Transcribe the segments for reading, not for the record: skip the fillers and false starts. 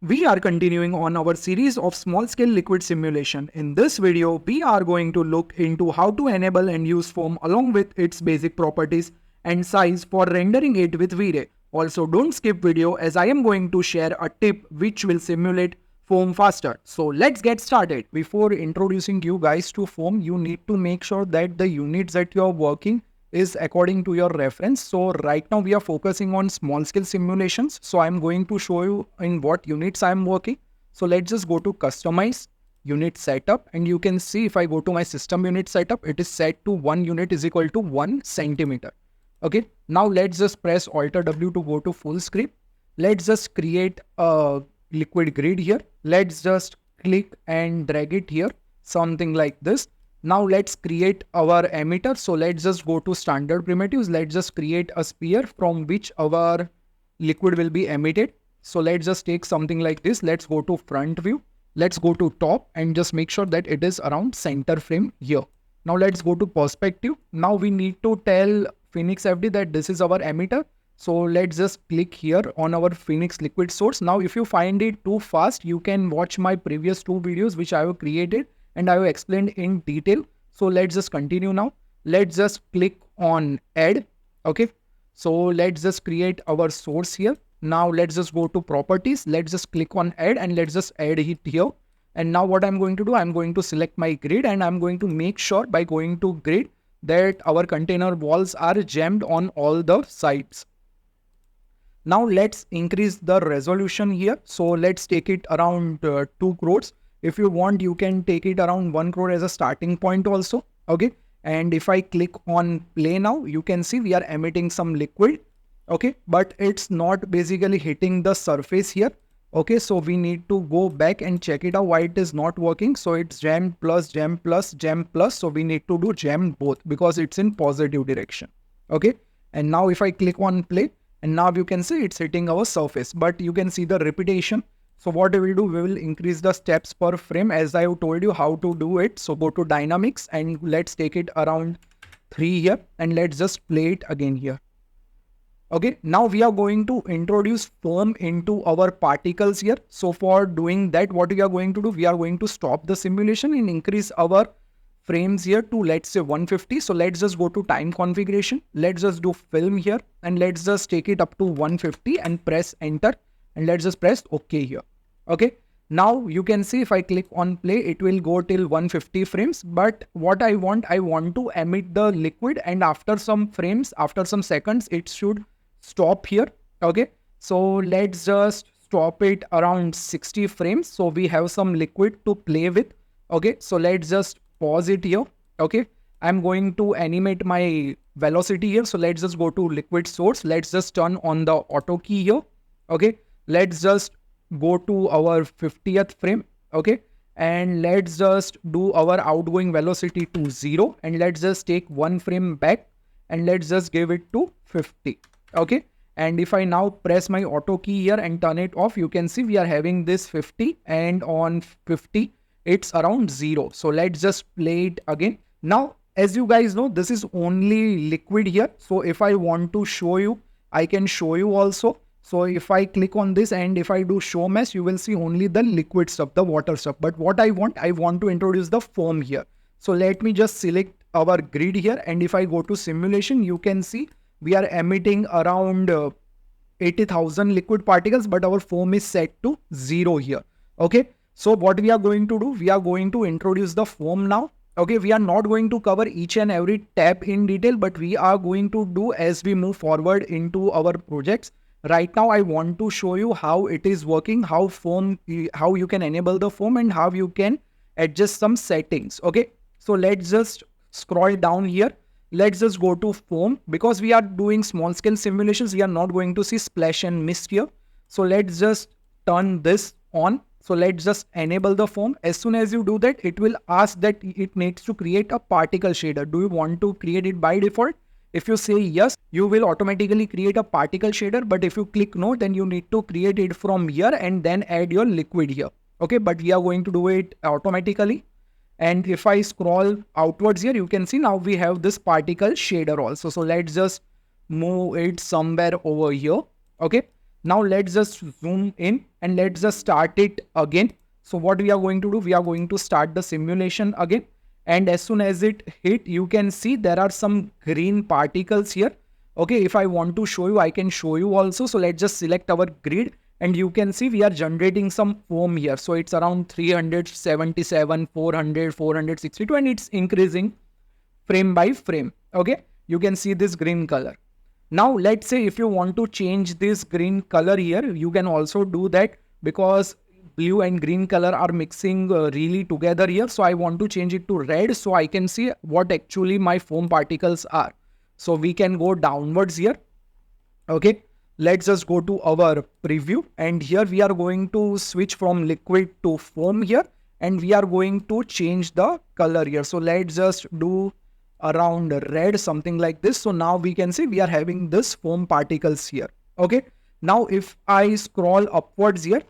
We are continuing on our series of small-scale liquid simulation. In this video, we are going to look into how to enable and use foam along with its basic properties and size for rendering it with V-Ray. Also, don't skip video as I am going to share a tip which will simulate foam faster. So let's get started. Before introducing you guys to foam, you need to make sure that the units that you are working is according to your reference. So right now we are focusing on small scale simulations. So I'm going to show you in what units I'm working. So let's just go to customize unit setup, and you can see if I go to my system unit setup, it is set to 1 unit is equal to 1 centimeter. Okay, now let's just press Alt W to go to full screen. Let's just create a liquid grid here. Let's just click and drag it here, something like this. Now let's create our emitter. So let's just go to standard primitives. Let's just create a sphere from which our liquid will be emitted. So let's just take something like this. Let's go to front view. Let's go to top and just make sure that it is around center frame here. Now let's go to perspective. Now we need to tell Phoenix FD that this is our emitter. So let's just click here on our Phoenix liquid source. Now if you find it too fast, you can watch my previous 2 videos which I have created and I have explained in detail. So let's just continue now. Let's just click on add. Okay. So let's just create our source here. Now let's just go to properties. Let's just click on add and let's just add it here. And now what I'm going to do, I'm going to select my grid and I'm going to make sure by going to grid that our container walls are jammed on all the sides. Now let's increase the resolution here. So let's take it around 2 crores. If you want, you can take it around 1 crore as a starting point also. Okay. And if I click on play now, you can see we are emitting some liquid. Okay. But it's not basically hitting the surface here. Okay. So we need to go back and check it out why it is not working. So it's jam plus, jam plus, jam plus. So we need to do jam both because it's in positive direction. Okay. And now if I click on play, and now you can see it's hitting our surface, but you can see the repetition. So what we will do, we will increase the steps per frame as I have told you how to do it. So go to dynamics and let's take it around 3 here and let's just play it again here. Okay, now we are going to introduce foam into our particles here. So for doing that, what we are going to do, we are going to stop the simulation and increase our frames here to let's say 150. So let's just go to time configuration. Let's just do film here and let's just take it up to 150 and press enter and let's just press OK here. Okay. Now you can see if I click on play, it will go till 150 frames. But what I want to emit the liquid and after some frames, after some seconds, it should stop here. Okay. So let's just stop it around 60 frames. So we have some liquid to play with. Okay. So let's just pause it here. Okay. I'm going to animate my velocity here. So let's just go to liquid source. Let's just turn on the auto key here. Okay. Let's just go to our 50th frame. Okay. And let's just do our outgoing velocity to 0. And let's just take 1 frame back and let's just give it to 50. Okay. And if I now press my auto key here and turn it off, you can see we are having this 50 and on 50, it's around 0. So let's just play it again. Now, as you guys know, this is only liquid here. So if I want to show you, I can show you also. So if I click on this and if I do show mesh, you will see only the liquid stuff, the water stuff. But what I want to introduce the foam here. So let me just select our grid here. And if I go to simulation, you can see we are emitting around 80,000 liquid particles, but our foam is set to 0 here. Okay. So what we are going to do, we are going to introduce the foam now. Okay, we are not going to cover each and every tab in detail, but we are going to do as we move forward into our projects. Right now, I want to show you how it is working, how you can enable the foam and how you can adjust some settings. Okay, so let's just scroll down here. Let's just go to foam because we are doing small scale simulations. We are not going to see splash and mist here. So let's just turn this on. So let's just enable the foam. As soon as you do that, it will ask that it needs to create a particle shader. Do you want to create it by default? If you say yes, you will automatically create a particle shader. But if you click no, then you need to create it from here and then add your liquid here. Okay, but we are going to do it automatically. And if I scroll outwards here, you can see now we have this particle shader also. So let's just move it somewhere over here. Okay. Now let's just zoom in and let's just start it again. So what we are going to do, we are going to start the simulation again. And as soon as it hit, you can see there are some green particles here. Okay, if I want to show you, I can show you also. So let's just select our grid and you can see we are generating some foam here. So it's around 377, 400, 462 and it's increasing frame by frame. Okay, you can see this green color. Now let's say if you want to change this green color here, you can also do that because blue and green color are mixing really together here. So I want to change it to red so I can see what actually my foam particles are. So we can go downwards here. Okay, let's just go to our preview and here we are going to switch from liquid to foam here and we are going to change the color here. So let's just do around red, something like this. So now we can see we are having this foam particles here. Okay, now if I scroll upwards here,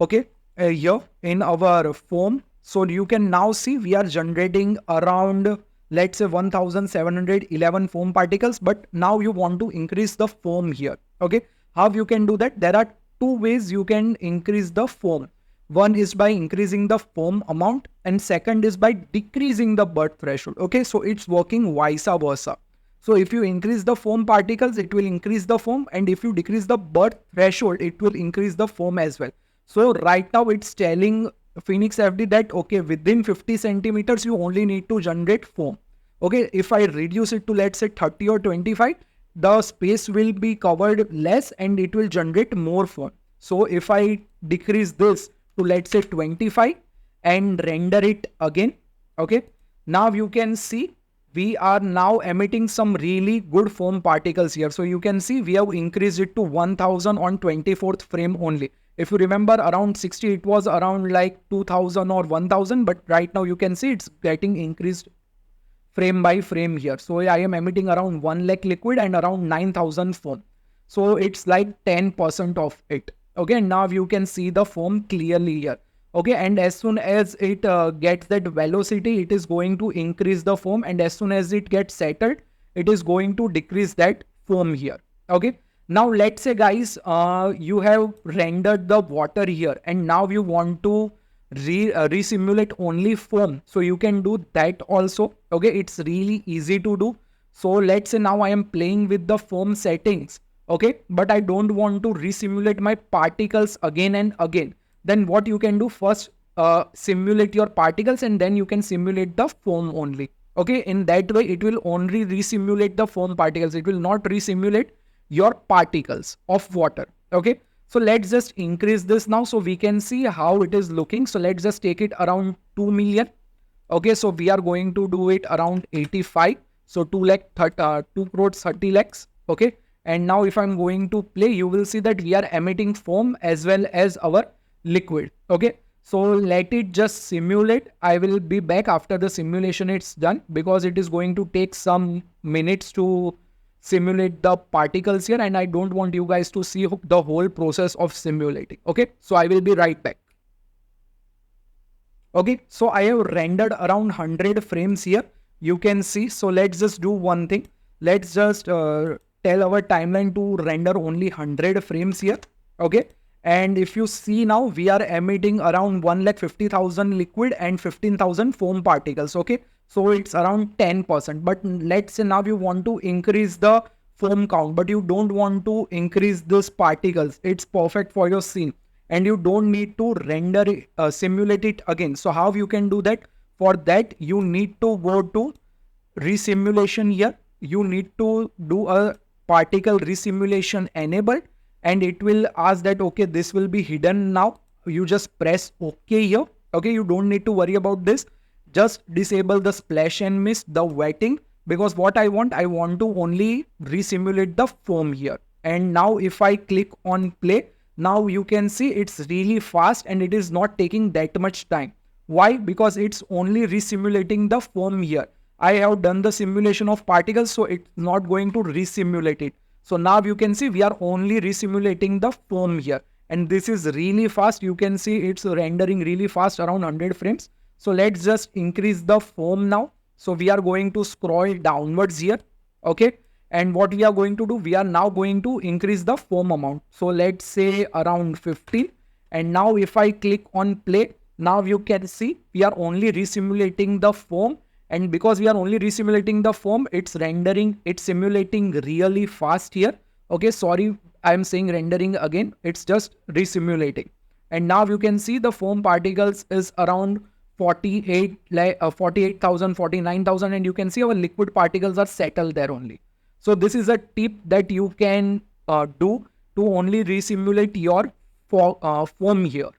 okay, here in our foam, so you can now see we are generating around, let's say 1711 foam particles, but now you want to increase the foam here. Okay, how you can do that? There are two ways you can increase the foam. One is by increasing the foam amount and second is by decreasing the birth threshold. Okay, so it's working vice versa. So if you increase the foam particles, it will increase the foam, and if you decrease the birth threshold, it will increase the foam as well. So right now it's telling Phoenix FD that okay, within 50 centimeters you only need to generate foam. Okay, if I reduce it to let's say 30 or 25, the space will be covered less and it will generate more foam. So if I decrease this to let's say 25 and render it again, okay, now you can see we are now emitting some really good foam particles here. So you can see we have increased it to 1000 on 24th frame only. If you remember around 60, it was around like 2000 or 1000, but right now you can see it's getting increased frame by frame here. So I am emitting around 1 lakh liquid and around 9000 foam. So it's like 10% of it. Okay, now you can see the foam clearly here. Okay, and as soon as it gets that velocity, it is going to increase the foam, and as soon as it gets settled, it is going to decrease that foam here. Okay, now let's say guys, you have rendered the water here and now you want to re-simulate only foam. So you can do that also. Okay, it's really easy to do. So let's say now I am playing with the foam settings. Okay, but I don't want to re-simulate my particles again and again. Then what you can do, first simulate your particles and then you can simulate the foam only. Okay, in that way it will only re-simulate the foam particles. It will not re-simulate your particles of water. Okay, so let's just increase this now so we can see how it is looking. So let's just take it around 2 million. Okay, so we are going to do it around 85. So 2 crores 30 lakhs. Okay, and now if I'm going to play, you will see that we are emitting foam as well as our liquid. Okay, so let it just simulate. I will be back after the simulation it's done because it is going to take some minutes to simulate the particles here, and I don't want you guys to see the whole process of simulating. Okay, so I will be right back. Okay, so I have rendered around 100 frames here. You can see. So let's just do one thing. Let's just tell our timeline to render only 100 frames here. Okay, and if you see now, we are emitting around 1,50,000 liquid and 15,000 foam particles. Okay, so it's around 10%. But let's say now you want to increase the foam count, but you don't want to increase those particles. It's perfect for your scene and you don't need to render it, simulate it again. So how you can do that? For that, you need to go to resimulation here. You need to do a particle resimulation enabled, and it will ask that okay, this will be hidden now. You just press okay here. Okay, you don't need to worry about this. Just disable the splash and mist, the wetting, because what I want to only resimulate the foam here. And now if I click on play, now you can see it's really fast and it is not taking that much time. Why? Because it's only resimulating the foam here. I have done the simulation of particles, so it's not going to resimulate it. So now you can see we are only resimulating the foam here. And this is really fast. You can see it's rendering really fast, around 100 frames. So let's just increase the foam now. So we are going to scroll downwards here. Okay. And what we are going to do, we are now going to increase the foam amount. So let's say around 15. And now if I click on play, now you can see we are only resimulating the foam. And because we are only resimulating the foam, it's rendering, it's simulating really fast here. Okay, sorry, I'm saying rendering again. It's just resimulating. And now you can see the foam particles is around 48,000, 49,000, and you can see our liquid particles are settled there only. So this is a tip that you can do to only resimulate your foam here.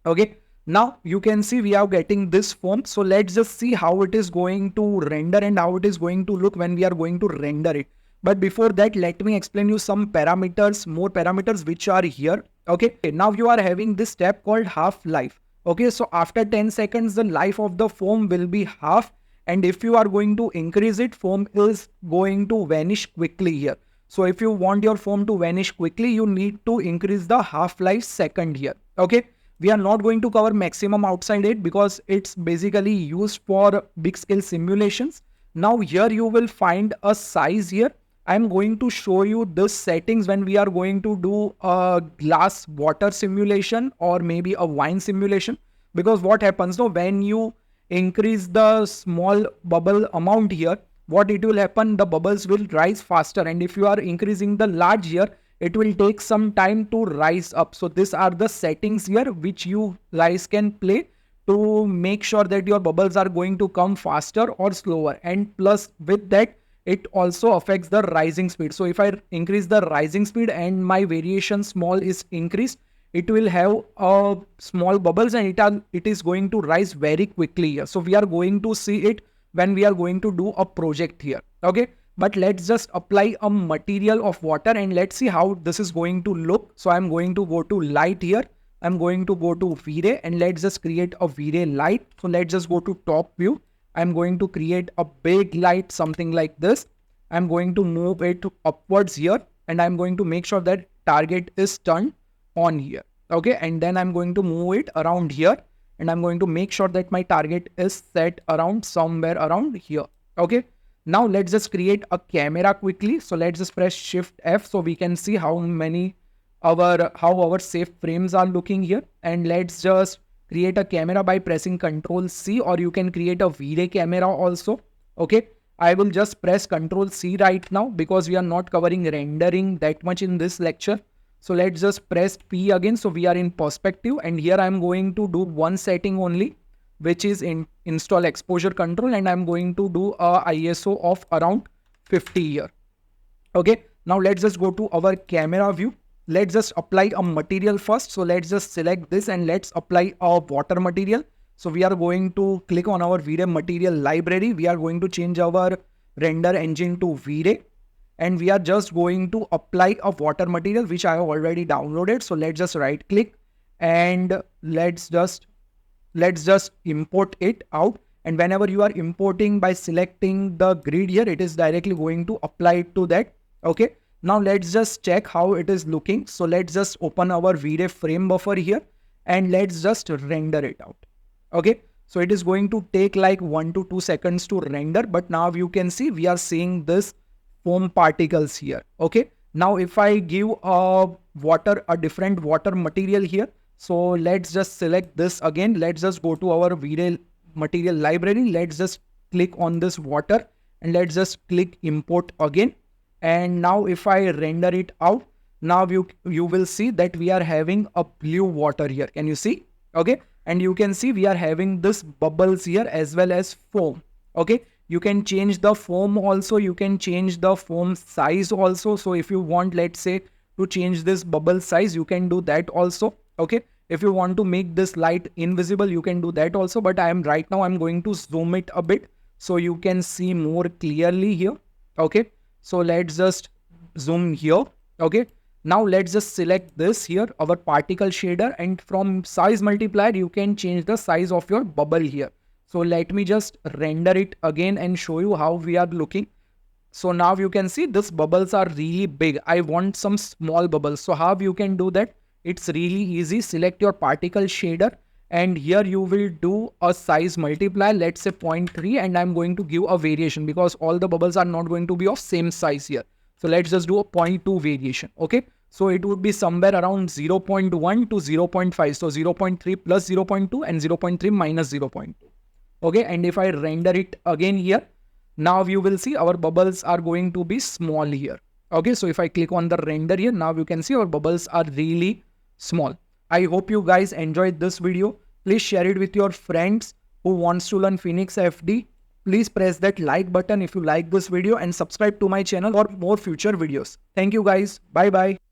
Okay, now you can see we are getting this foam. So let's just see how it is going to render and how it is going to look when we are going to render it. But before that, let me explain you some parameters, more parameters which are here. Okay, now you are having this step called half-life. Okay, so after 10 seconds, the life of the foam will be half. And if you are going to increase it, foam is going to vanish quickly here. So if you want your foam to vanish quickly, you need to increase the half-life second here. Okay, we are not going to cover maximum outside it because it's basically used for big scale simulations. Now here you will find a size here. I'm going to show you the settings when we are going to do a glass water simulation or maybe a wine simulation. Because what happens now, when you increase the small bubble amount here, what it will happen, the bubbles will rise faster. And if you are increasing the large here, it will take some time to rise up. So these are the settings here which you guys can play to make sure that your bubbles are going to come faster or slower. And plus with that, it also affects the rising speed. So if I increase the rising speed and my variation small is increased, it will have small bubbles and it is going to rise very quickly here. So we are going to see it when we are going to do a project here. Okay, but let's just apply a material of water and let's see how this is going to look. So I'm going to go to light here. I'm going to go to V-Ray and let's just create a V-Ray light. So let's just go to top view. I'm going to create a big light, something like this. I'm going to move it upwards here and I'm going to make sure that target is turned on here. Okay, and then I'm going to move it around here and I'm going to make sure that my target is set around somewhere around here. Okay, now let's just create a camera quickly. So let's just press Shift F so we can see how our safe frames are looking here. And let's just create a camera by pressing Ctrl C, or you can create a V-Ray camera also. Okay, I will just press Ctrl C right now because we are not covering rendering that much in this lecture. So let's just press P again. So we are in perspective and here I'm going to do one setting only, which is install exposure control, and I'm going to do a ISO of around 50 here. Okay, now let's just go to our camera view. Let's just apply a material first. So let's just select this and let's apply a water material. So we are going to click on our V-Ray material library. We are going to change our render engine to V-Ray. And we are just going to apply a water material which I have already downloaded. So let's just right click and let's just import it out. And whenever you are importing by selecting the grid here, it is directly going to apply it to that. Okay, now let's just check how it is looking. So let's just open our V-Ray frame buffer here and let's just render it out. Okay, so it is going to take like 1 to 2 seconds to render, but now you can see we are seeing this foam particles here. Okay, now if I give a different water material here, so let's just select this again. Let's just go to our V-Ray material library. Let's just click on this water and let's just click import again. And now if I render it out, now you will see that we are having a blue water here. Can you see? Okay, and you can see we are having this bubbles here as well as foam. Okay, you can change the foam also, you can change the foam size also. So if you want, let's say, to change this bubble size, you can do that also. Okay, if you want to make this light invisible, you can do that also. But I'm going to zoom it a bit so you can see more clearly here. Okay, so let's just zoom here. Okay, now let's just select this here, our particle shader, and from size multiplier you can change the size of your bubble here. So let me just render it again and show you how we are looking. So now you can see this bubbles are really big. I want some small bubbles. So how you can do that? It's really easy. Select your particle shader and here you will do a size multiply, let's say 0.3, and I'm going to give a variation because all the bubbles are not going to be of same size here. So let's just do a 0.2 variation. Okay, so it would be somewhere around 0.1 to 0.5. So 0.3 plus 0.2 and 0.3 minus 0.2. Okay, and if I render it again here, now you will see our bubbles are going to be small here. Okay, so if I click on the render here, now you can see our bubbles are really small. I hope you guys enjoyed this video. Please share it with your friends who wants to learn Phoenix FD. Please press that like button if you like this video and subscribe to my channel for more future videos. Thank you guys. Bye bye.